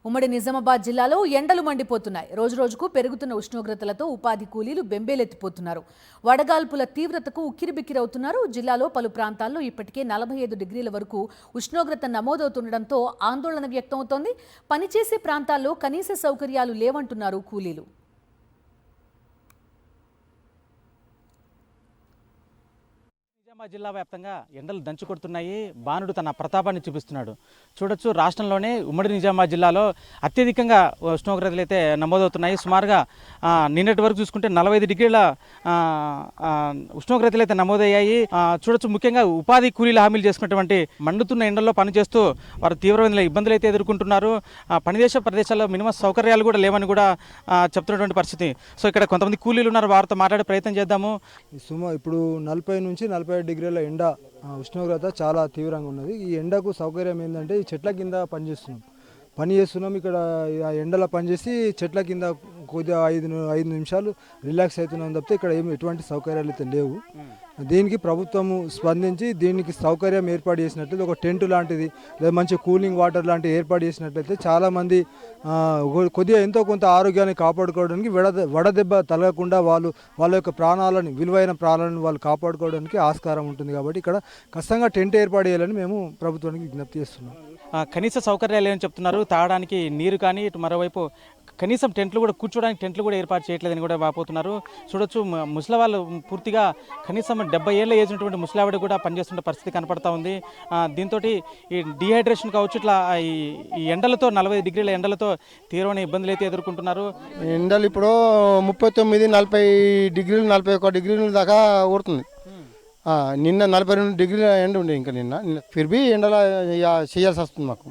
ఉమ్మడి నిజామాబాద్ జిల్లాలో ఎండలు మండిపోతున్నాయి. రోజురోజుకు పెరుగుతున్న ఉష్ణోగ్రతలతో ఉపాధి కూలీలు బెంబేలెత్తిపోతున్నారు. వడగాల్పుల తీవ్రతకు ఉక్కిరిబిక్కిరవుతున్నారు. జిల్లాలో పలు ప్రాంతాల్లో ఇప్పటికే 45 డిగ్రీల వరకు ఉష్ణోగ్రత నమోదవుతుండటంతో ఆందోళన వ్యక్తమవుతోంది. పనిచేసే ప్రాంతాల్లో కనీస సౌకర్యాలు లేవంటున్నారు కూలీలు. నిజామాబాద్ జిల్లా వ్యాప్తంగా ఎండలు దంచుకొడుతున్నాయి. బాణుడు తన ప్రతాపాన్ని చూపిస్తున్నాడు. చూడొచ్చు, రాష్ట్రంలోనే ఉమ్మడి నిజామాబాద్ జిల్లాలో అత్యధికంగా ఉష్ణోగ్రతలు అయితే నమోదవుతున్నాయి. సుమారుగా నిన్నటి వరకు చూసుకుంటే 45 డిగ్రీల ఉష్ణోగ్రతలు అయితే నమోదయ్యాయి. చూడొచ్చు, ముఖ్యంగా ఉపాధి కూలీల హామీలు చేసుకున్నటువంటి మండుతున్న ఎండల్లో పనిచేస్తూ వారు తీవ్రమైన ఇబ్బందులు అయితే ఎదుర్కొంటున్నారు. పనిచేసే ప్రదేశాల్లో మినిమం సౌకర్యాలు కూడా లేవని కూడా చెప్తున్నటువంటి పరిస్థితి. సో ఇక్కడ కొంతమంది కూలీలు ఉన్నారు, వారితో మాట్లాడే ప్రయత్నం చేద్దాము. ఇప్పుడు 40 నుంచి 45 డిగ్రీల ఎండ ఉష్ణోగ్రత చాలా తీవ్రంగా ఉన్నది. ఈ ఎండకు సౌకర్యం ఏంటంటే ఈ చెట్ల కింద పని చేస్తున్నాం. ఇక్కడ ఆ ఎండలో పనిచేసి చెట్ల కింద కొద్దిగా 5 నిమిషాలు రిలాక్స్ అవుతున్నాం తప్పితే ఇక్కడ ఎటువంటి సౌకర్యాలు అయితే లేవు. దీనికి ప్రభుత్వము స్పందించి దీనికి సౌకర్యం ఏర్పాటు చేసినట్లయితే ఒక టెంట్ లాంటిది లేదా మంచి కూలింగ్ వాటర్ లాంటివి ఏర్పాటు చేసినట్లయితే చాలామంది కొద్దిగా ఎంతో కొంత ఆరోగ్యాన్ని కాపాడుకోవడానికి వడదెబ్బ తగలకుండా వాళ్ళ యొక్క విలువైన ప్రాణాలను వాళ్ళు కాపాడుకోవడానికి ఆస్కారం ఉంటుంది. కాబట్టి ఇక్కడ ఖచ్చితంగా టెంట్ ఏర్పాటు చేయాలని మేము ప్రభుత్వానికి విజ్ఞప్తి చేస్తున్నాం. కనీస సౌకర్యాలు ఏమని చెప్తున్నారు. తాగడానికి నీరు కానీ, ఇటు మరోవైపు కనీసం టెంట్లు కూడా కూర్చోడానికి టెంట్లు కూడా ఏర్పాటు చేయట్లేదని కూడా వాపోతున్నారు. చూడొచ్చు, ముసలి వాళ్ళు పూర్తిగా కనీసం 70 ఏళ్ళ ఏజ్ ఉన్నటువంటి ముసలావిడ కూడా పనిచేస్తున్న పరిస్థితి కనపడతా ఉంది. దీంతో ఈ డిహైడ్రేషన్ కావచ్చు, ఇట్లా ఈ ఎండలతో 40 డిగ్రీల ఎండలతో తీవ్రమైన ఇబ్బందులు అయితే ఎదుర్కొంటున్నారు. ఎండలు ఇప్పుడు 39, 40 డిగ్రీలు, 41 డిగ్రీల దాకా ఊరుతుంది. నిన్న 42 డిగ్రీల ఎండ ఉండే. ఇంకా నిన్న ఫిర్బీ ఎండలో చేయాల్సి వస్తుంది మాకు.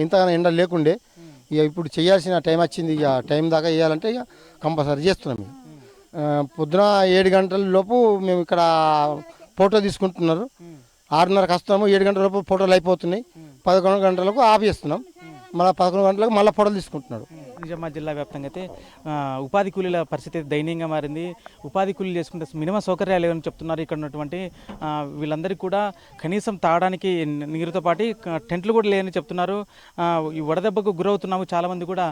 ఇంత ఎండ లేకుండే ఇక ఇప్పుడు చేయాల్సిన టైం వచ్చింది. ఇక టైం దాకా వేయాలంటే ఇక కంపల్సరీ చేస్తున్నాం. పొద్దున 7 గంటల లోపు మేము ఇక్కడ ఫోటో తీసుకుంటున్నారు. 6:30కి వస్తున్నాము. 7 గంటల లోపు ఫోటోలు అయిపోతున్నాయి. 11 గంటలకు ఆపేస్తున్నాం. మళ్ళీ 11 గంటలకు మళ్ళీ ఫోటోలు తీసుకుంటున్నాడు. నిజామాబాద్ జిల్లా వ్యాప్తంగా అయితే ఉపాధి కూలీల పరిస్థితి దయనీయంగా మారింది. ఉపాధి కూలీలు చేసుకుంటే మినిమం సౌకర్యాలు లేవని చెప్తున్నారు. ఇక్కడ ఉన్నటువంటి వీళ్ళందరికీ కూడా కనీసం తాగడానికి నీరుతో పాటు టెంట్లు కూడా లేదని చెప్తున్నారు. ఈ వడదెబ్బకు గురవుతున్నాము, చాలామంది కూడా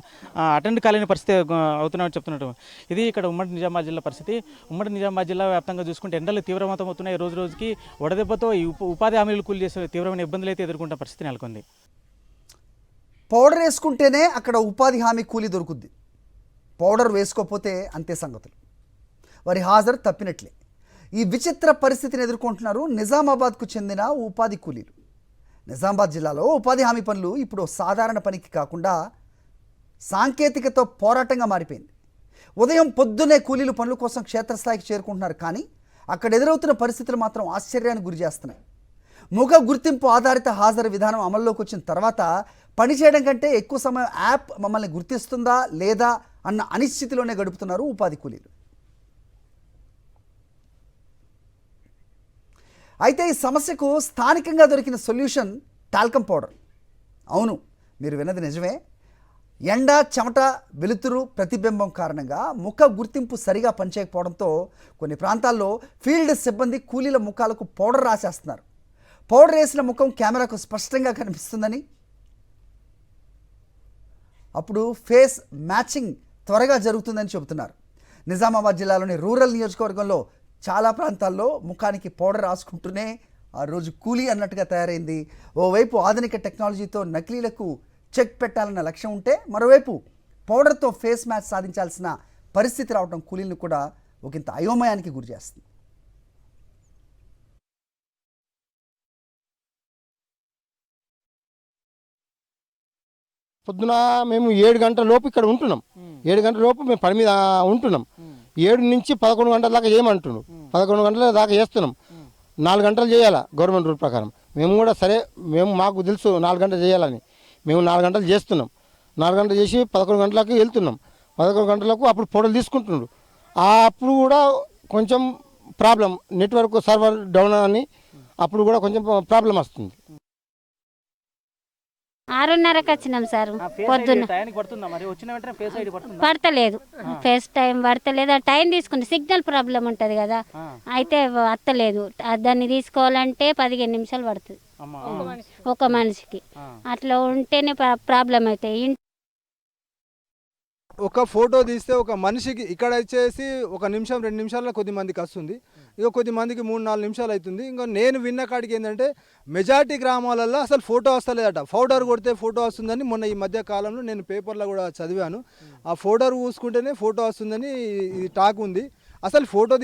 అటెండ్ కాలేని పరిస్థితి అవుతున్నామని చెప్తున్నారు. ఇది ఇక్కడ ఉమ్మడి నిజామాబాద్ జిల్లా పరిస్థితి. ఉమ్మడి నిజామాబాద్ జిల్లా వ్యాప్తంగా చూసుకుంటే ఎండలు తీవ్రమతం అవుతున్నాయి. రోజు రోజుకి వడదెబ్బతో ఈ ఉపాధి హామీలు కూలి చేసే తీవ్రమైన ఇబ్బందులు అయితే ఎదుర్కొంటున్న పరిస్థితి నెలకొంది. పౌడర్ వేసుకుంటేనే అక్కడ ఉపాధి హామీ కూలీ దొరుకుద్ది. పౌడర్ వేసుకోకపోతే అంతే సంగతులు. వారి హాజరు తప్పినట్లే. ఈ విచిత్ర పరిస్థితిని ఎదుర్కొంటున్నారు నిజామాబాద్కు చెందిన ఉపాధి కూలీలు. నిజామాబాద్ జిల్లాలో ఉపాధి హామీ పనులు ఇప్పుడు సాధారణ పనికి కాకుండా సాంకేతికతో పోరాటంగా మారిపోయింది. ఉదయం పొద్దునే కూలీలు పనుల కోసం క్షేత్రస్థాయికి చేరుకుంటున్నారు. కానీ అక్కడ ఎదురవుతున్న పరిస్థితులు మాత్రం ఆశ్చర్యానికి గురి చేస్తున్నాయి. ముఖ గుర్తింపు ఆధారిత హాజరు విధానం అమల్లోకి వచ్చిన తర్వాత పనిచేయడం కంటే ఎక్కువ సమయం యాప్ మమ్మల్ని గుర్తిస్తుందా లేదా అన్న అనిశ్చితిలోనే గడుపుతున్నారు ఉపాధి కూలీలు. అయితే ఈ సమస్యకు స్థానికంగా దొరికిన సొల్యూషన్ టాల్కమ్ పౌడర్. అవును, మీరు విన్నది నిజమే. ఎండ, చెమట, వెలుతురు ప్రతిబింబం కారణంగా ముఖ గుర్తింపు సరిగా పనిచేయకపోవడంతో కొన్ని ప్రాంతాల్లో ఫీల్డ్ సిబ్బంది కూలీల ముఖాలకు పౌడర్ రాసేస్తున్నారు. పౌడర్ వేసిన ముఖం కెమెరాకు స్పష్టంగా కనిపిస్తుందని, అప్పుడు ఫేస్ మ్యాచింగ్ త్వరగా జరుగుతుందని చెబుతున్నారు. నిజామాబాద్ జిల్లాలోని రూరల్ నియోజకవర్గంలో చాలా ప్రాంతాల్లో ముఖానికి పౌడర్ రాసుకుంటూనే ఆ రోజు కూలీ అన్నట్టుగా తయారైంది. ఓవైపు ఆధునిక టెక్నాలజీతో నకిలీలకు చెక్ పెట్టాలన్న లక్ష్యం ఉంటే, మరోవైపు పౌడర్తో ఫేస్ మ్యాచ్ సాధించాల్సిన పరిస్థితి రావడం కూలీలను కూడా ఒకంత అయోమయానికి గురి చేస్తుంది. పొద్దున మేము 7 గంటల లోపు ఇక్కడ ఉంటున్నాం. 7 గంటల లోపు మేము పని మీద ఉంటున్నాం. 7 నుంచి 11 గంటల దాకా ఏమంటున్నాం. 11 గంటల దాకా చేస్తున్నాం. 4 గంటలు చేయాలా గవర్నమెంట్ రూల్ ప్రకారం. మేము కూడా సరే, మాకు తెలుసు 4 గంటలు చేయాలని. మేము 4 గంటలు చేస్తున్నాం. 4 గంటలు చేసి 11 గంటలకు వెళ్తున్నాం. 11 గంటలకు అప్పుడు ఫోటోలు తీసుకుంటున్నాడు. అప్పుడు కూడా కొంచెం ప్రాబ్లం, నెట్వర్క్ సర్వర్ డౌన్ అని అప్పుడు కూడా కొంచెం ప్రాబ్లం వస్తుంది. 6:30కి వచ్చినాం సార్. పొద్దున్న పడతలేదు, ఫేస్ టైం పడతలేదు. ఆ టైం తీసుకుంటే సిగ్నల్ ప్రాబ్లం ఉంటుంది కదా, అయితే వస్తలేదు. దాన్ని తీసుకోవాలంటే 15 నిమిషాలు పడుతుంది. ఒక మనిషికి అట్లా ఉంటేనే ప్రాబ్లం అవుతాయి. ఒక ఫోటో తీస్తే ఒక మనిషికి ఇక్కడ వచ్చేసి 1 నిమిషం 2 నిమిషాల్లో కొద్ది మందికి వస్తుంది, ఇక కొద్ది మందికి 3-4 నిమిషాలు అవుతుంది. ఇంకా నేను విన్న కాడికి ఏంటంటే మెజారిటీ గ్రామాలలో అసలు ఫోటో వస్తలేదట. పౌడర్ కొడితే ఫోటో వస్తుందని మొన్న ఈ మధ్య కాలంలో నేను పేపర్లో కూడా చదివాను. ఆ పౌడర్ పూసుకుంటేనే ఫోటో వస్తుందని ఈ టాక్ ఉంది. అసలు ఫోటో